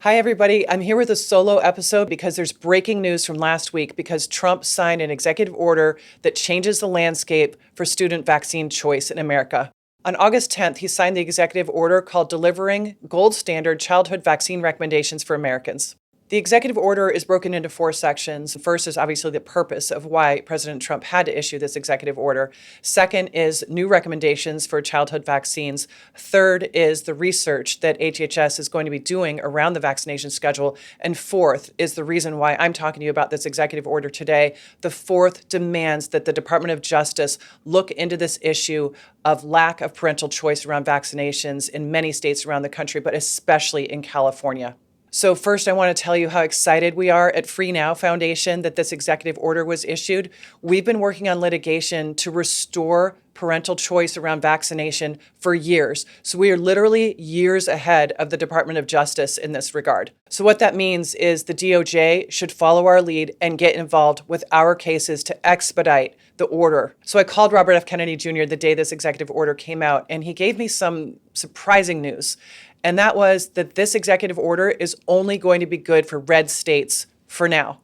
Hi, everybody. I'm here with a solo episode because there's breaking news from last week because Trump signed an executive order that changes the landscape for student vaccine choice in America. On August 10th, he signed the executive order called Delivering Gold Standard Childhood Vaccine Recommendations for Americans. The executive order is broken into 4 sections. First is obviously the purpose of why President Trump had to issue this executive order. Second is new recommendations for childhood vaccines. Third is the research that HHS is going to be doing around the vaccination schedule. And fourth is the reason why I'm talking to you about this executive order today. The fourth demands that the Department of Justice look into this issue of lack of parental choice around vaccinations in many states around the country, but especially in California. So first, I want to tell you how excited we are at Free Now Foundation that this executive order was issued. We've been working on litigation to restore parental choice around vaccination for years. So we are literally years ahead of the Department of Justice in this regard. So what that means is the DOJ should follow our lead and get involved with our cases to expedite the order. So I called Robert F. Kennedy Jr. the day this executive order came out, and he gave me some surprising news. And that was that this executive order is only going to be good for red states for now.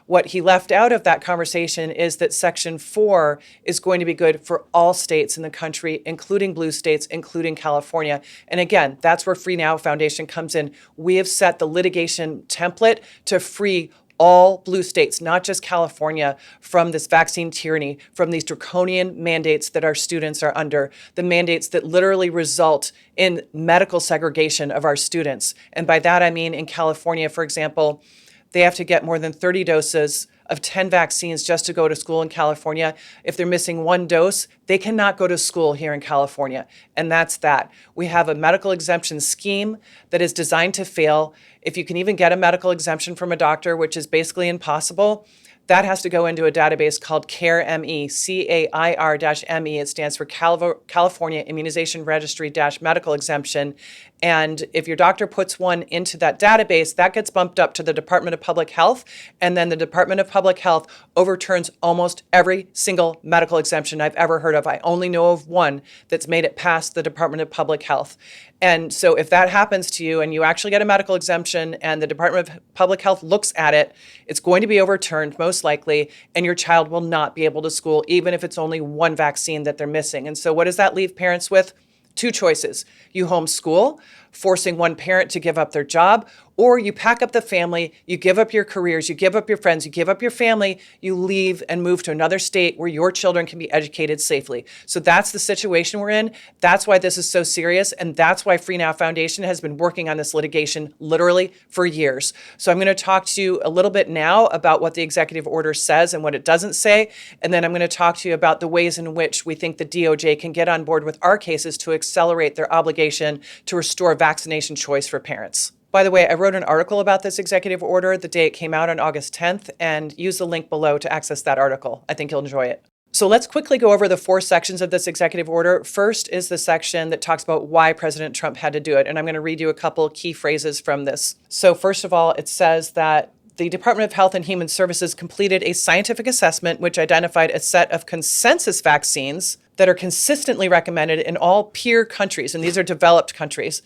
What he left out of that conversation is that Section 4 is going to be good for all states in the country, including blue states, including California. And again, that's where Free Now Foundation comes in. We have set the litigation template to free all blue states, not just California, from this vaccine tyranny, from these draconian mandates that our students are under, the mandates that literally result in medical segregation of our students. And by that, I mean in California, for example, they have to get more than 30 doses of 10 vaccines just to go to school in California. If they're missing 1 dose, they cannot go to school here in California. And that's that. We have a medical exemption scheme that is designed to fail. If you can even get a medical exemption from a doctor, which is basically impossible, that has to go into a database called CAIR-ME, CAIR-ME. It stands for California Immunization Registry-Medical Exemption. And if your doctor puts one into that database, that gets bumped up to the Department of Public Health. And then the Department of Public Health overturns almost every single medical exemption I've ever heard of. I only know of one that's made it past the Department of Public Health. And so if that happens to you and you actually get a medical exemption and the Department of Public Health looks at it, it's going to be overturned most likely, and your child will not be able to school, even if it's only 1 vaccine that they're missing. And so what does that leave parents with? 2 choices. You homeschool, forcing one parent to give up their job, or you pack up the family, you give up your careers, you give up your friends, you give up your family, you leave and move to another state where your children can be educated safely. So that's the situation we're in. That's why this is so serious. And that's why Free Now Foundation has been working on this litigation literally for years. So I'm going to talk to you a little bit now about what the executive order says and what it doesn't say. And then I'm going to talk to you about the ways in which we think the DOJ can get on board with our cases to accelerate their obligation to restore vaccination choice for parents. By the way, I wrote an article about this executive order the day it came out on August 10th, and use the link below to access that article. I think you'll enjoy it. So let's quickly go over the 4 sections of this executive order. First is the section that talks about why President Trump had to do it, and I'm going to read you a couple key phrases from this. So first of all, it says that the Department of Health and Human Services completed a scientific assessment which identified a set of consensus vaccines that are consistently recommended in all peer countries, and these are developed countries.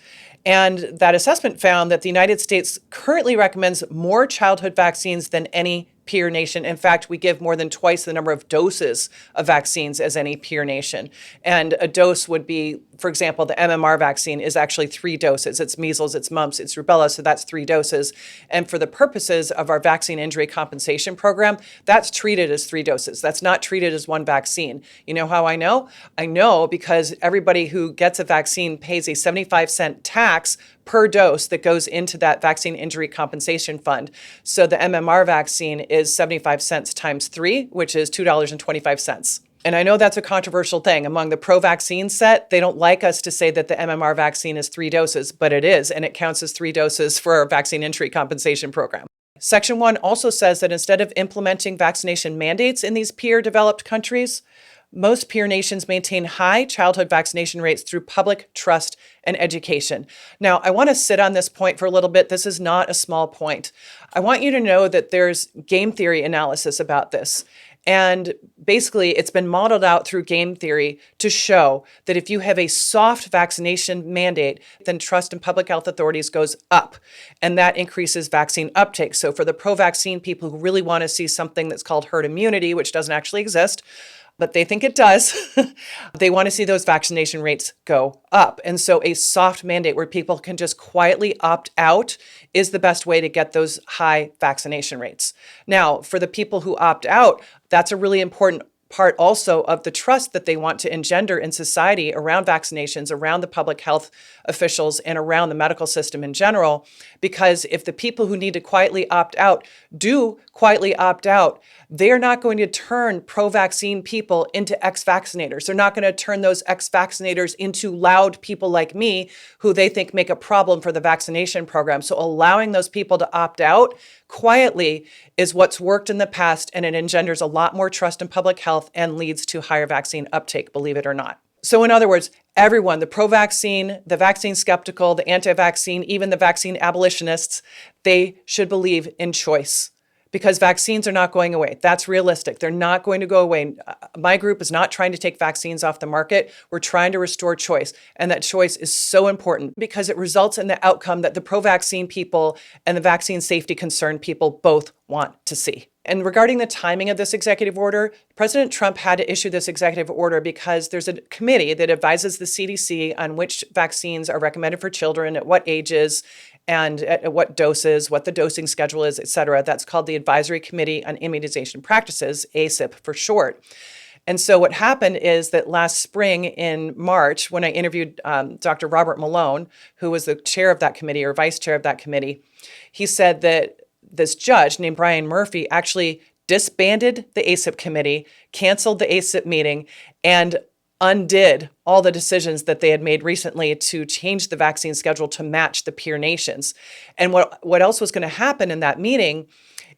And that assessment found that the United States currently recommends more childhood vaccines than any peer nation. In fact, we give more than twice the number of doses of vaccines as any peer nation. And a dose would be, for example, the MMR vaccine is actually 3 doses. It's measles, it's mumps, it's rubella, so that's 3 doses. And for the purposes of our vaccine injury compensation program, that's treated as 3 doses. That's not treated as 1 vaccine. You know how I know? I know because everybody who gets a vaccine pays a 75-cent tax per dose that goes into that vaccine injury compensation fund. So the MMR vaccine is 75 cents times 3, which is $2.25. And I know that's a controversial thing. Among the pro-vaccine set, they don't like us to say that the MMR vaccine is 3 doses, but it is, and it counts as 3 doses for our vaccine injury compensation program. Section 1 also says that instead of implementing vaccination mandates in these peer developed countries, most peer nations maintain high childhood vaccination rates through public trust and education. Now, I want to sit on this point for a little bit. This is not a small point. I want you to know that there's game theory analysis about this. And basically, it's been modeled out through game theory to show that if you have a soft vaccination mandate, then trust in public health authorities goes up, and that increases vaccine uptake. So for the pro-vaccine people who really want to see something that's called herd immunity, which doesn't actually exist, but they think it does, they want to see those vaccination rates go up. And so a soft mandate where people can just quietly opt out is the best way to get those high vaccination rates. Now, for the people who opt out, that's a really important part also of the trust that they want to engender in society around vaccinations, around the public health officials, and around the medical system in general. Because if the people who need to quietly opt out do quietly opt out, they're not going to turn pro-vaccine people into ex-vaccinators. They're not going to turn those ex-vaccinators into loud people like me who they think make a problem for the vaccination program. So allowing those people to opt out quietly is what's worked in the past, and it engenders a lot more trust in public health and leads to higher vaccine uptake, believe it or not. So in other words, everyone, the pro-vaccine, the vaccine skeptical, the anti-vaccine, even the vaccine abolitionists, they should believe in choice. Because vaccines are not going away. That's realistic. They're not going to go away. My group is not trying to take vaccines off the market. We're trying to restore choice. And that choice is so important because it results in the outcome that the pro-vaccine people and the vaccine safety concerned people both want to see. And regarding the timing of this executive order, President Trump had to issue this executive order because there's a committee that advises the CDC on which vaccines are recommended for children, at what ages, and at what doses, what the dosing schedule is, et cetera. That's called the Advisory Committee on Immunization Practices, ACIP for short. And so what happened is that last spring in March, when I interviewed Dr. Robert Malone, who was the chair of that committee or vice chair of that committee, he said that this judge named Brian Murphy actually disbanded the ACIP committee, canceled the ACIP meeting, and undid all the decisions that they had made recently to change the vaccine schedule to match the peer nations. And what else was going to happen in that meeting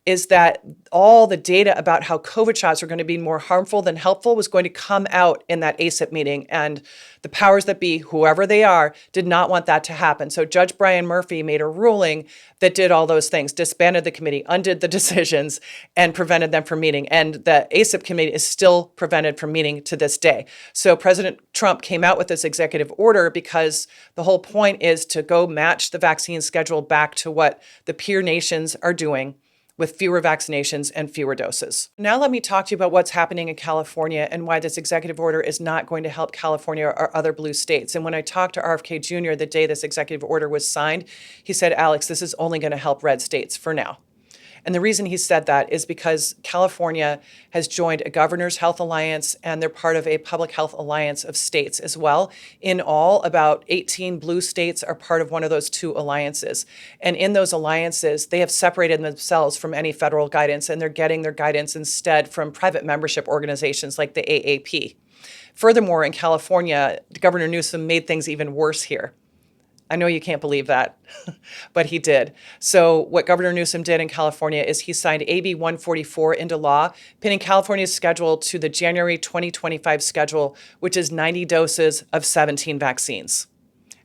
is that all the data about how COVID shots are going to be more harmful than helpful was going to come out in that ACIP meeting. And the powers that be, whoever they are, did not want that to happen. So Judge Brian Murphy made a ruling that did all those things, disbanded the committee, undid the decisions, and prevented them from meeting. And the ACIP committee is still prevented from meeting to this day. So President Trump came out with this executive order because the whole point is to go match the vaccine schedule back to what the peer nations are doing, with fewer vaccinations and fewer doses. Now let me talk to you about what's happening in California and why this executive order is not going to help California or other blue states. And when I talked to RFK Jr. the day this executive order was signed, he said, Alex, this is only going to help red states for now. And the reason he said that is because California has joined a governor's health alliance, and they're part of a public health alliance of states as well. In all, about 18 blue states are part of one of those two alliances. And in those alliances, they have separated themselves from any federal guidance, and they're getting their guidance instead from private membership organizations like the AAP. Furthermore, in California, Governor Newsom made things even worse here. I know you can't believe that, but he did. So what Governor Newsom did in California is he signed AB 144 into law, pinning California's schedule to the January 2025 schedule, which is 90 doses of 17 vaccines.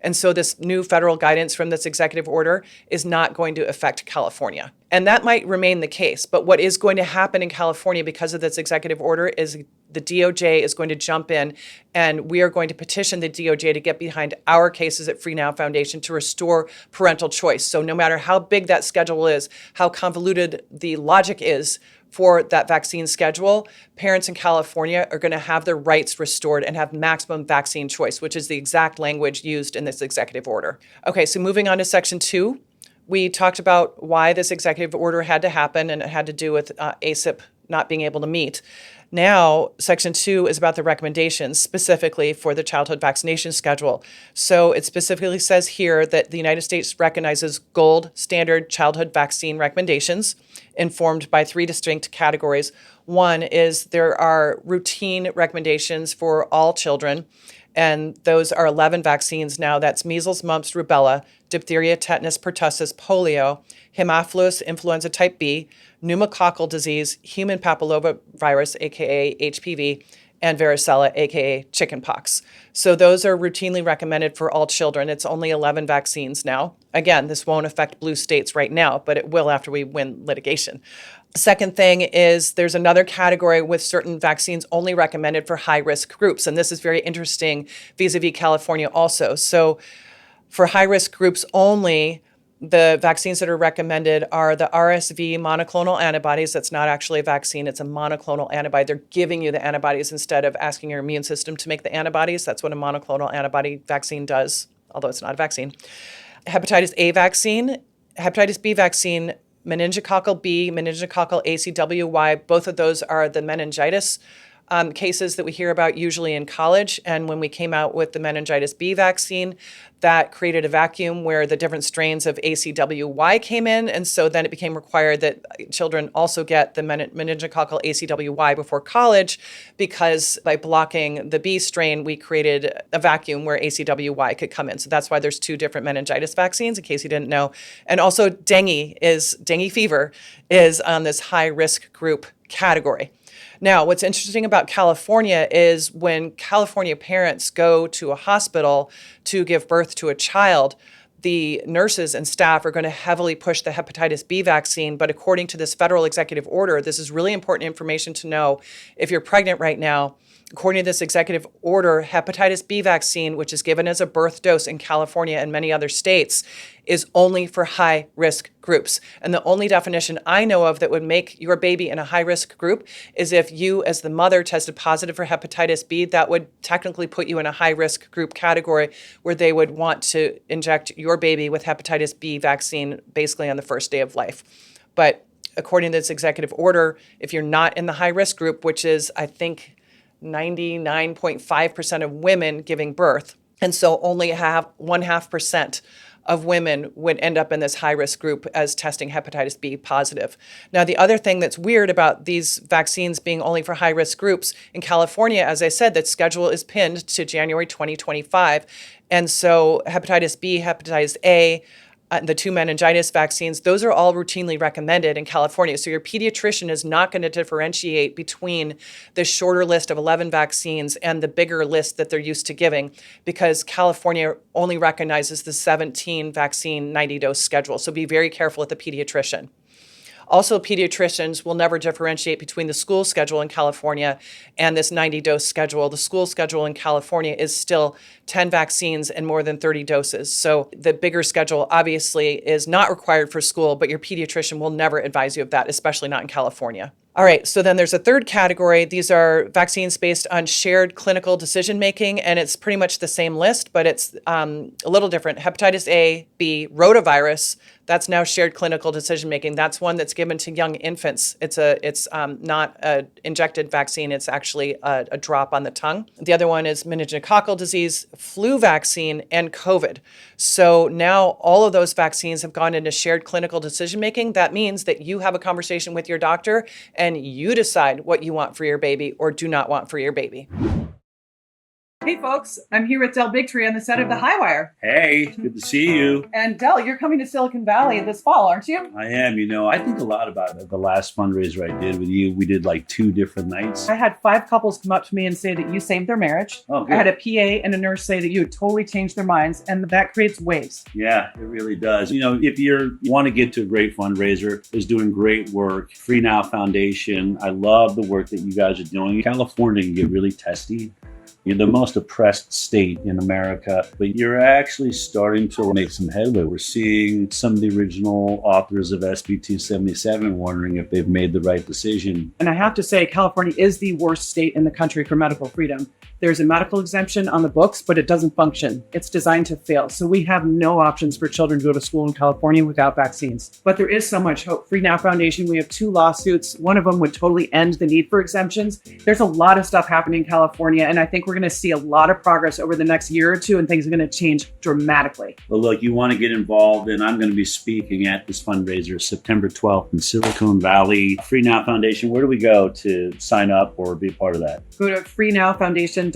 And so this new federal guidance from this executive order is not going to affect California. And that might remain the case. But what is going to happen in California because of this executive order is the DOJ is going to jump in, and we are going to petition the DOJ to get behind our cases at Free Now Foundation to restore parental choice. So no matter how big that schedule is, how convoluted the logic is for that vaccine schedule, parents in California are going to have their rights restored and have maximum vaccine choice, which is the exact language used in this executive order. Okay, so moving on to Section 2, we talked about why this executive order had to happen, and it had to do with ACIP not being able to meet. Now, Section 2 is about the recommendations specifically for the childhood vaccination schedule. So it specifically says here that the United States recognizes gold standard childhood vaccine recommendations informed by three distinct categories. One is there are routine recommendations for all children, and those are 11 vaccines now. That's measles, mumps, rubella, diphtheria, tetanus, pertussis, polio, Haemophilus influenza type B, pneumococcal disease, human papillomavirus, aka HPV, and varicella, aka chickenpox. So those are routinely recommended for all children. It's only 11 vaccines now. Again, this won't affect blue states right now, but it will after we win litigation. Second thing is there's another category with certain vaccines only recommended for high-risk groups. And this is very interesting vis-a-vis California also. So for high-risk groups only, the vaccines that are recommended are the RSV monoclonal antibodies. That's not actually a vaccine, it's a monoclonal antibody. They're giving you the antibodies instead of asking your immune system to make the antibodies. That's what a monoclonal antibody vaccine does, although it's not a vaccine. Hepatitis A vaccine, hepatitis B vaccine, meningococcal B, meningococcal ACWY, both of those are the meningitis cases that we hear about usually in college. And when we came out with the meningitis B vaccine, that created a vacuum where the different strains of ACWY came in. And so then it became required that children also get the meningococcal ACWY before college, because by blocking the B strain, we created a vacuum where ACWY could come in. So that's why there's two different meningitis vaccines, in case you didn't know. And also dengue fever is on this high risk group category. Now, what's interesting about California is when California parents go to a hospital to give birth to a child, the nurses and staff are going to heavily push the hepatitis B vaccine. But according to this federal executive order, this is really important information to know if you're pregnant right now. According to this executive order, hepatitis B vaccine, which is given as a birth dose in California and many other states, is only for high-risk groups. And the only definition I know of that would make your baby in a high-risk group is if you, as the mother, tested positive for hepatitis B. That would technically put you in a high-risk group category where they would want to inject your baby with hepatitis B vaccine basically on the first day of life. But according to this executive order, if you're not in the high-risk group, which is, I think, 99.5% of women giving birth. And so only 0.5% of women would end up in this high-risk group as testing hepatitis B positive. Now, the other thing that's weird about these vaccines being only for high-risk groups, in California, as I said, that schedule is pinned to January 2025. And so hepatitis B, hepatitis A, the two meningitis vaccines, those are all routinely recommended in California. So your pediatrician is not going to differentiate between the shorter list of 11 vaccines and the bigger list that they're used to giving, because California only recognizes the 17 vaccine 90-dose schedule. So be very careful with the pediatrician. Also, pediatricians will never differentiate between the school schedule in California and this 90-dose schedule. The school schedule in California is still 10 vaccines and more than 30 doses. So the bigger schedule obviously is not required for school, but your pediatrician will never advise you of that, especially not in California. All right, so then there's a third category. These are vaccines based on shared clinical decision-making, and it's pretty much the same list, but it's a little different. Hepatitis A, B, rotavirus, that's now shared clinical decision-making. That's one that's given to young infants. It's not an injected vaccine. It's actually a drop on the tongue. The other one is meningococcal disease, flu vaccine, and COVID. So now all of those vaccines have gone into shared clinical decision-making. That means that you have a conversation with your doctor and you decide what you want for your baby or do not want for your baby. Hey folks, I'm here with Del Bigtree on the set of The Highwire. Hey, good to see you. And Del, you're coming to Silicon Valley this fall, aren't you? I am. I think a lot about it. The last fundraiser I did with you, we did like 2 different nights. I had 5 couples come up to me and say that you saved their marriage. Oh, good. I had a PA and a nurse say that you totally changed their minds, and that creates waves. Yeah, it really does. If you want to get to a great fundraiser, is doing great work. Free Now Foundation, I love the work that you guys are doing. California can get really testy. You're the most oppressed state in America, but you're actually starting to make some headway. We're seeing some of the original authors of SB 277 wondering if they've made the right decision. And I have to say, California is the worst state in the country for medical freedom. There's a medical exemption on the books, but it doesn't function. It's designed to fail. So we have no options for children to go to school in California without vaccines. But there is so much hope. Free Now Foundation, we have 2 lawsuits. One of them would totally end the need for exemptions. There's a lot of stuff happening in California, and I think we're going to see a lot of progress over the next year or 2, and things are going to change dramatically. Well, look, you want to get involved, and I'm going to be speaking at this fundraiser September 12th in Silicon Valley. Free Now Foundation, where do we go to sign up or be a part of that? Go to freenowfoundation.org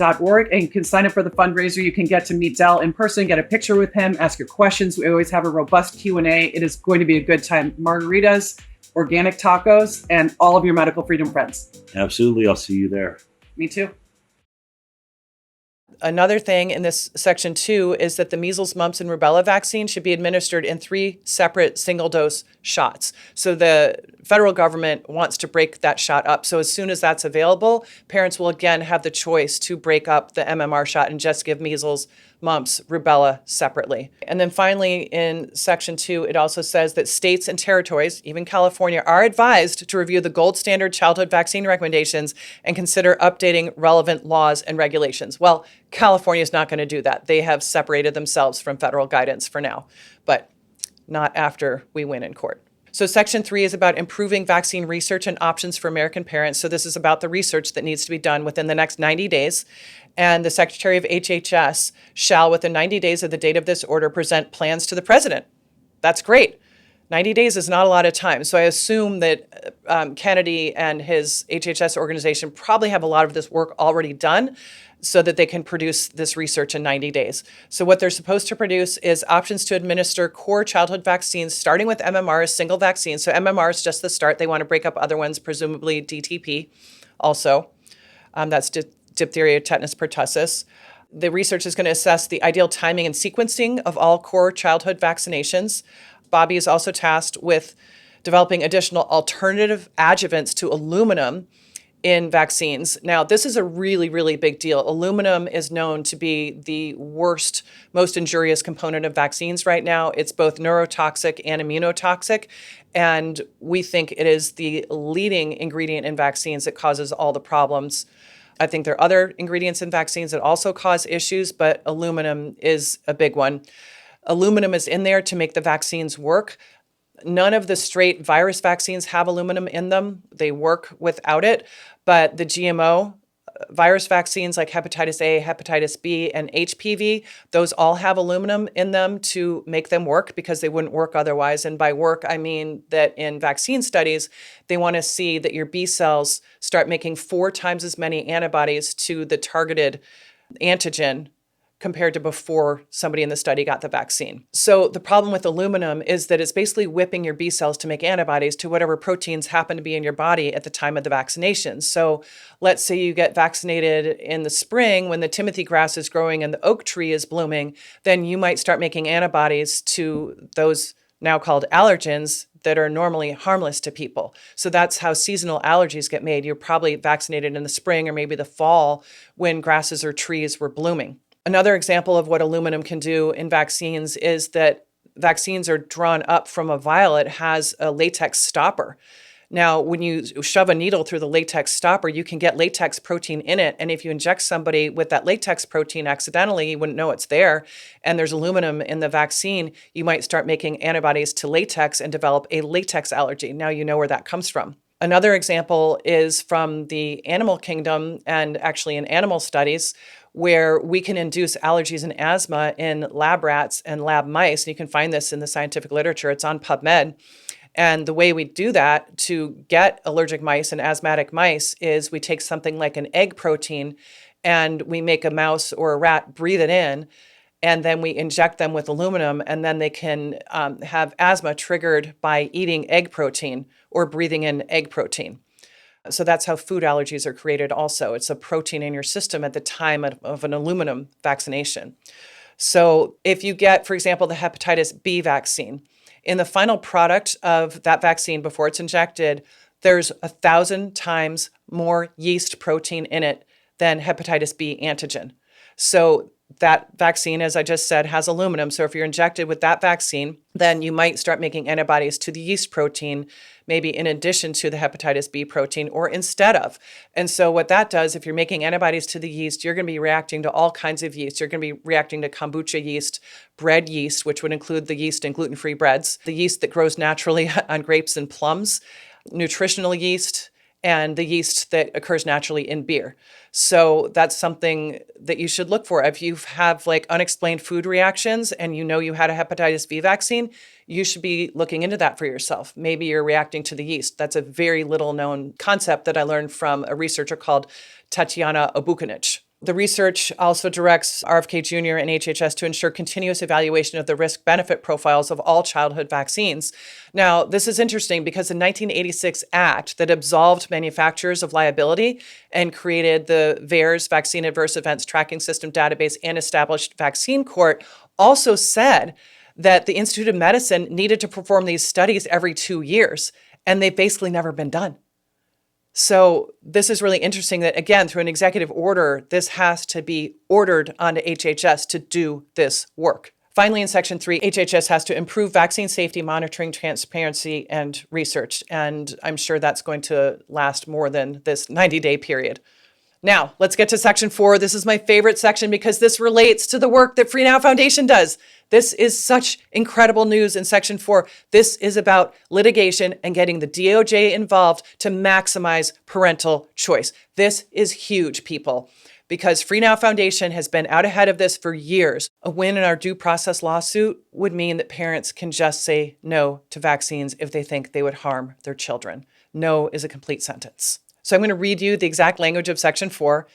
and you can sign up for the fundraiser. You can get to meet Del in person, get a picture with him, ask your questions. We always have a robust Q&A. It is going to be a good time. Margaritas, organic tacos, and all of your medical freedom friends. Absolutely. I'll see you there. Me too. Another thing in this section 2 is that the measles, mumps, and rubella vaccine should be administered in 3 separate single-dose shots. So the federal government wants to break that shot up. So as soon as that's available, parents will again have the choice to break up the MMR shot and just give measles, mumps, rubella separately. And then finally, in section 2, it also says that states and territories, even California, are advised to review the gold standard childhood vaccine recommendations and consider updating relevant laws and regulations. Well, California is not going to do that. They have separated themselves from federal guidance for now, but not after we win in court. So section 3 is about improving vaccine research and options for American parents. So this is about the research that needs to be done within the next 90 days. And the Secretary of HHS shall, within 90 days of the date of this order, present plans to the president. That's great. 90 days is not a lot of time. So I assume that Kennedy and his HHS organization probably have a lot of this work already done so that they can produce this research in 90 days. So what they're supposed to produce is options to administer core childhood vaccines, starting with MMR as single vaccine. So MMR is just the start. They want to break up other ones, presumably DTP also. That's diphtheria, tetanus, pertussis. The research is going to assess the ideal timing and sequencing of all core childhood vaccinations. Bobby is also tasked with developing additional alternative adjuvants to aluminum in vaccines. Now, this is a really, really big deal. Aluminum is known to be the worst, most injurious component of vaccines right now. It's both neurotoxic and immunotoxic, and we think it is the leading ingredient in vaccines that causes all the problems. I think there are other ingredients in vaccines that also cause issues, but aluminum is a big one. Aluminum is in there to make the vaccines work. None of the straight virus vaccines have aluminum in them. They work without it. But the GMO virus vaccines like hepatitis A, hepatitis B, and HPV, those all have aluminum in them to make them work because they wouldn't work otherwise. And by work, I mean that in vaccine studies, they want to see that your B cells start making 4 times as many antibodies to the targeted antigen compared to before somebody in the study got the vaccine. So the problem with aluminum is that it's basically whipping your B cells to make antibodies to whatever proteins happen to be in your body at the time of the vaccination. So let's say you get vaccinated in the spring when the Timothy grass is growing and the oak tree is blooming, then you might start making antibodies to those now called allergens that are normally harmless to people. So that's how seasonal allergies get made. You're probably vaccinated in the spring or maybe the fall when grasses or trees were blooming. Another example of what aluminum can do in vaccines is that vaccines are drawn up from a vial. It has a latex stopper. Now, when you shove a needle through the latex stopper, you can get latex protein in it. And if you inject somebody with that latex protein accidentally, you wouldn't know it's there, and there's aluminum in the vaccine, you might start making antibodies to latex and develop a latex allergy. Now you know where that comes from. Another example is from the animal kingdom and actually in animal studies, where we can induce allergies and asthma in lab rats and lab mice. And you can find this in the scientific literature. It's on PubMed. And the way we do that to get allergic mice and asthmatic mice is we take something like an egg protein and we make a mouse or a rat breathe it in, and then we inject them with aluminum, and then they can have asthma triggered by eating egg protein or breathing in egg protein. So that's how food allergies are created also. It's a protein in your system at the time of an aluminum vaccination. So if you get, for example, the hepatitis B vaccine, in the final product of that vaccine before it's injected, there's 1,000 times more yeast protein in it than hepatitis B antigen. So that vaccine, as I just said, has aluminum. So if you're injected with that vaccine, then you might start making antibodies to the yeast protein, maybe in addition to the hepatitis B protein or instead of. And so what that does, if you're making antibodies to the yeast, you're going to be reacting to all kinds of yeast. You're going to be reacting to kombucha yeast, bread yeast, which would include the yeast in gluten-free breads, the yeast that grows naturally on grapes and plums, nutritional yeast, and the yeast that occurs naturally in beer. So that's something that you should look for. If you have like unexplained food reactions and you know you had a hepatitis B vaccine, you should be looking into that for yourself. Maybe you're reacting to the yeast. That's a very little known concept that I learned from a researcher called Tatiana Obukanich. The research also directs RFK Jr. and HHS to ensure continuous evaluation of the risk-benefit profiles of all childhood vaccines. Now, this is interesting because the 1986 Act that absolved manufacturers of liability and created the VAERS Vaccine Adverse Events Tracking System database and established Vaccine Court also said that the Institute of Medicine needed to perform these studies every 2 years, and they've basically never been done. So this is really interesting that, again, through an executive order, this has to be ordered onto HHS to do this work. Finally, in Section 3, HHS has to improve vaccine safety monitoring, transparency, and research. And I'm sure that's going to last more than this 90-day period. Now, let's get to Section 4. This is my favorite section because this relates to the work that Free Now Foundation does. This is such incredible news in Section 4. This is about litigation and getting the DOJ involved to maximize parental choice. This is huge, people, because Free Now Foundation has been out ahead of this for years. A win in our due process lawsuit would mean that parents can just say no to vaccines if they think they would harm their children. No is a complete sentence. So I'm going to read you the exact language of Section 4.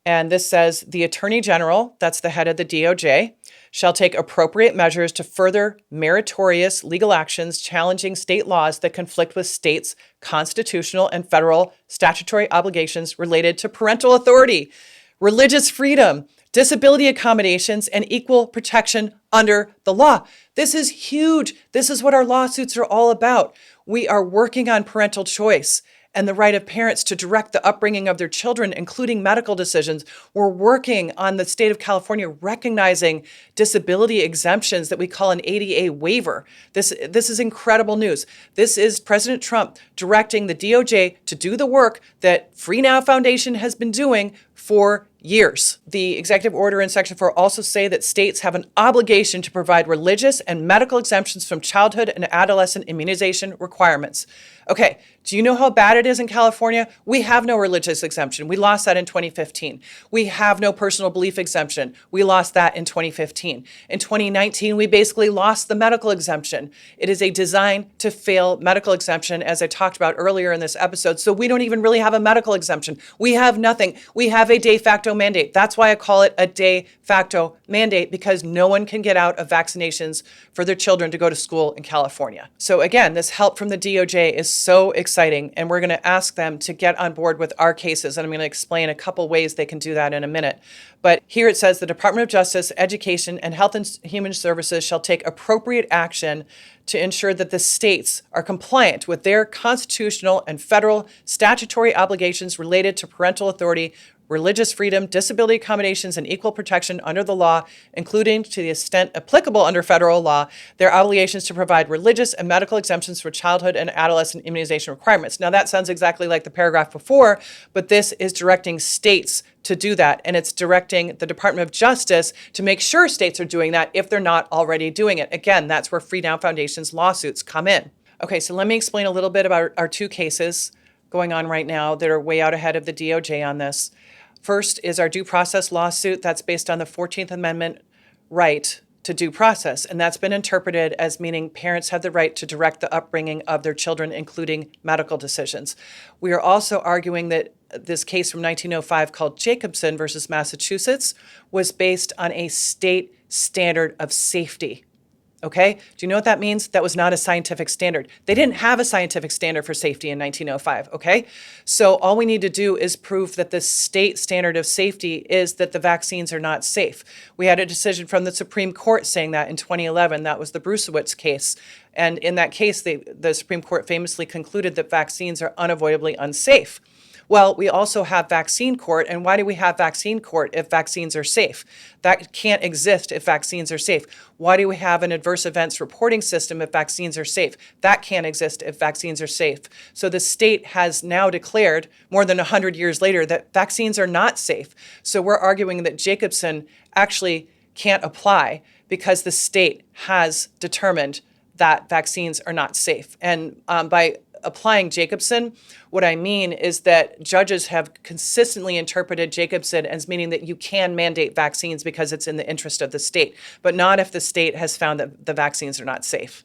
And this says, the Attorney General, that's the head of the DOJ, shall take appropriate measures to further meritorious legal actions challenging state laws that conflict with states' constitutional and federal statutory obligations related to parental authority, religious freedom, disability accommodations, and equal protection under the law. This is huge. This is what our lawsuits are all about. We are working on parental choice and the right of parents to direct the upbringing of their children, including medical decisions. We're working on the state of California recognizing disability exemptions that we call an ADA waiver. This is incredible news. This is President Trump directing the DOJ to do the work that Free Now Foundation has been doing for years. The executive order in Section 4 also say that states have an obligation to provide religious and medical exemptions from childhood and adolescent immunization requirements. Okay, do you know how bad it is in California? We have no religious exemption. We lost that in 2015. We have no personal belief exemption. We lost that in 2015. In 2019, we basically lost the medical exemption. It is a design to fail medical exemption, as I talked about earlier in this episode. So we don't even really have a medical exemption. We have nothing. We have a de facto mandate. That's why I call it a de facto mandate, because no one can get out of vaccinations for their children to go to school in California. So again, this help from the DOJ is so exciting, and we're going to ask them to get on board with our cases, and I'm going to explain a couple ways they can do that in a minute. But here it says the Department of Justice, Education, and Health and Human Services shall take appropriate action to ensure that the states are compliant with their constitutional and federal statutory obligations related to parental authority, religious freedom, disability accommodations, and equal protection under the law, including, to the extent applicable under federal law, their obligations to provide religious and medical exemptions for childhood and adolescent immunization requirements. Now, that sounds exactly like the paragraph before, but this is directing states to do that, and it's directing the Department of Justice to make sure states are doing that if they're not already doing it. Again, that's where Free Now Foundation's lawsuits come in. Okay, so let me explain a little bit about our two cases going on right now that are way out ahead of the DOJ on this. First is our due process lawsuit that's based on the 14th Amendment right to due process, and that's been interpreted as meaning parents have the right to direct the upbringing of their children, including medical decisions. We are also arguing that this case from 1905 called Jacobson versus Massachusetts was based on a state standard of safety. Okay? Do you know what that means? That was not a scientific standard. They didn't have a scientific standard for safety in 1905, okay? So all we need to do is prove that the state standard of safety is that the vaccines are not safe. We had a decision from the Supreme Court saying that in 2011. That was the Brucewitz case. And in that case, the Supreme Court famously concluded that vaccines are unavoidably unsafe. Well, we also have vaccine court. And why do we have vaccine court if vaccines are safe? That can't exist if vaccines are safe. Why do we have an adverse events reporting system if vaccines are safe? That can't exist if vaccines are safe. So the state has now declared, more than 100 years later, that vaccines are not safe. So we're arguing that Jacobson actually can't apply because the state has determined that vaccines are not safe. And by applying Jacobson, what I mean is that judges have consistently interpreted Jacobson as meaning that you can mandate vaccines because it's in the interest of the state, but not if the state has found that the vaccines are not safe.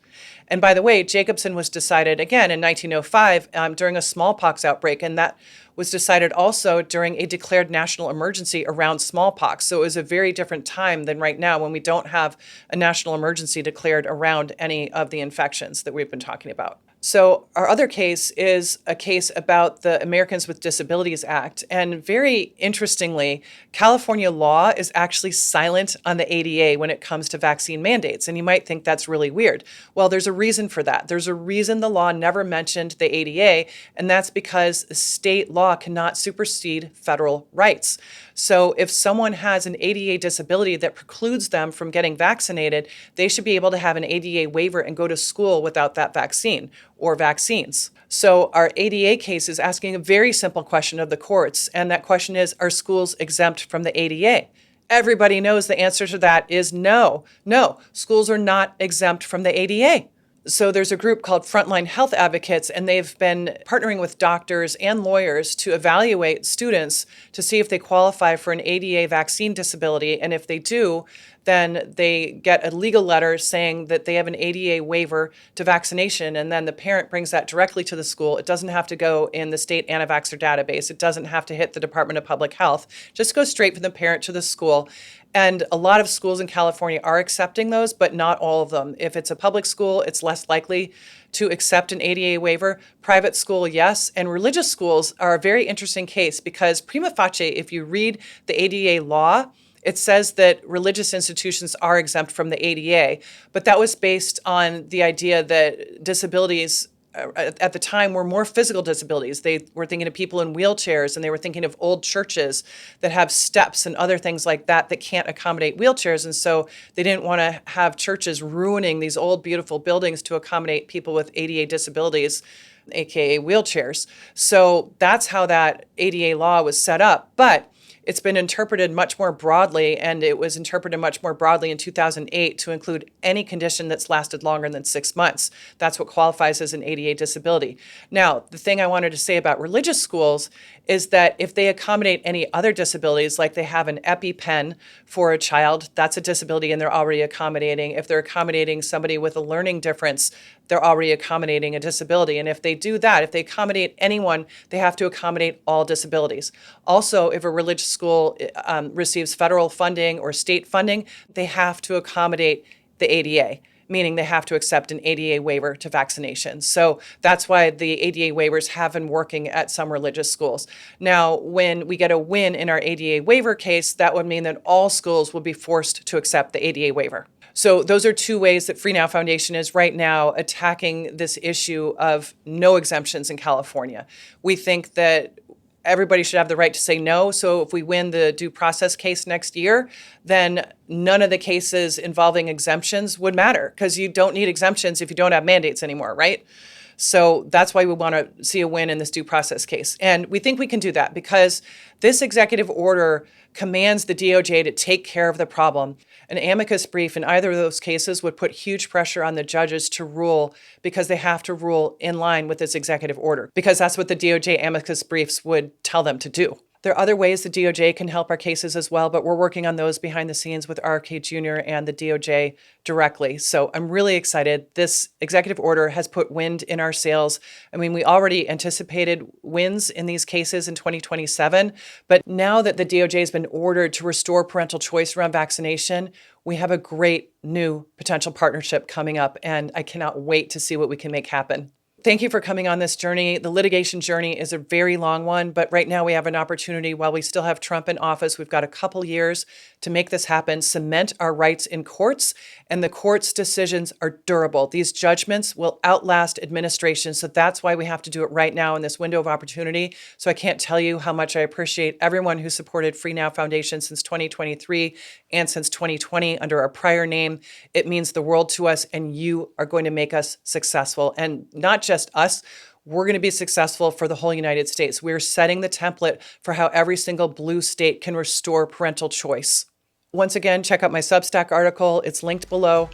And by the way, Jacobson was decided again in 1905 during a smallpox outbreak, and that was decided also during a declared national emergency around smallpox. So it was a very different time than right now when we don't have a national emergency declared around any of the infections that we've been talking about. So our other case is a case about the Americans with Disabilities Act. And very interestingly, California law is actually silent on the ADA when it comes to vaccine mandates. And you might think that's really weird. Well, there's a reason for that. There's a reason the law never mentioned the ADA, and that's because state law cannot supersede federal rights. So if someone has an ADA disability that precludes them from getting vaccinated, they should be able to have an ADA waiver and go to school without that vaccine or vaccines. So our ADA case is asking a very simple question of the courts, and that question is, are schools exempt from the ADA? Everybody knows the answer to that is no. No, schools are not exempt from the ADA. So there's a group called Frontline Health Advocates, and they've been partnering with doctors and lawyers to evaluate students to see if they qualify for an ADA vaccine disability. And if they do, then they get a legal letter saying that they have an ADA waiver to vaccination. And then the parent brings that directly to the school. It doesn't have to go in the state anti-vaxxer database. It doesn't have to hit the Department of Public Health. Just go straight from the parent to the school. And a lot of schools in California are accepting those, but not all of them. If it's a public school, it's less likely to accept an ADA waiver. Private school, yes. And religious schools are a very interesting case because prima facie, if you read the ADA law, it says that religious institutions are exempt from the ADA, but that was based on the idea that disabilities at the time were more physical disabilities. They were thinking of people in wheelchairs, and they were thinking of old churches that have steps and other things like that that can't accommodate wheelchairs. And so they didn't want to have churches ruining these old, beautiful buildings to accommodate people with ADA disabilities, aka wheelchairs. So that's how that ADA law was set up. But it's been interpreted much more broadly, and it was interpreted much more broadly in 2008 to include any condition that's lasted longer than 6 months. That's what qualifies as an ADA disability. Now, the thing I wanted to say about religious schools is that if they accommodate any other disabilities, like they have an EpiPen for a child, that's a disability and they're already accommodating. If they're accommodating somebody with a learning difference, they're already accommodating a disability. And if they do that, if they accommodate anyone, they have to accommodate all disabilities. Also, if a religious school receives federal funding or state funding, they have to accommodate the ADA, meaning they have to accept an ADA waiver to vaccination. So that's why the ADA waivers have been working at some religious schools. Now, when we get a win in our ADA waiver case, that would mean that all schools will be forced to accept the ADA waiver. So those are two ways that Free Now Foundation is right now attacking this issue of no exemptions in California. We think that everybody should have the right to say no. So if we win the due process case next year, then none of the cases involving exemptions would matter because you don't need exemptions if you don't have mandates anymore, right? So that's why we want to see a win in this due process case. And we think we can do that because this executive order commands the DOJ to take care of the problem. An amicus brief in either of those cases would put huge pressure on the judges to rule because they have to rule in line with this executive order, because that's what the DOJ amicus briefs would tell them to do. There are other ways the DOJ can help our cases as well, but we're working on those behind the scenes with RFK Jr. and the DOJ directly. So I'm really excited. This executive order has put wind in our sails. I mean, we already anticipated wins in these cases in 2027, but now that the DOJ has been ordered to restore parental choice around vaccination, we have a great new potential partnership coming up, and I cannot wait to see what we can make happen. Thank you for coming on this journey. The litigation journey is a very long one, but right now we have an opportunity while we still have Trump in office. We've got a couple years to make this happen, cement our rights in courts, and the court's decisions are durable. These judgments will outlast administration, so that's why we have to do it right now in this window of opportunity. So I can't tell you how much I appreciate everyone who supported Free Now Foundation since 2023 and since 2020 under our prior name. It means the world to us, and you are going to make us successful. And not just us, we're going to be successful for the whole United States. We're setting the template for how every single blue state can restore parental choice. Once again, check out my Substack article. It's linked below.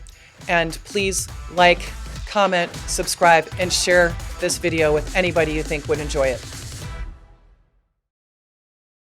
And please like, comment, subscribe, and share this video with anybody you think would enjoy it.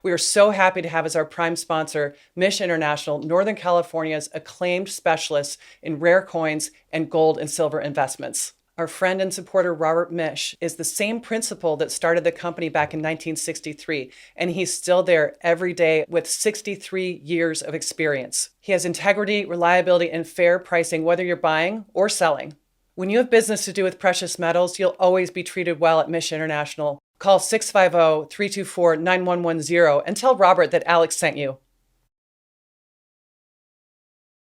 We are so happy to have as our prime sponsor, Mish International, Northern California's acclaimed specialists in rare coins and gold and silver investments. Our friend and supporter, Robert Mish, is the same principal that started the company back in 1963, and he's still there every day with 63 years of experience. He has integrity, reliability, and fair pricing, whether you're buying or selling. When you have business to do with precious metals, you'll always be treated well at Mish International. Call 650-324-9110 and tell Robert that Alex sent you.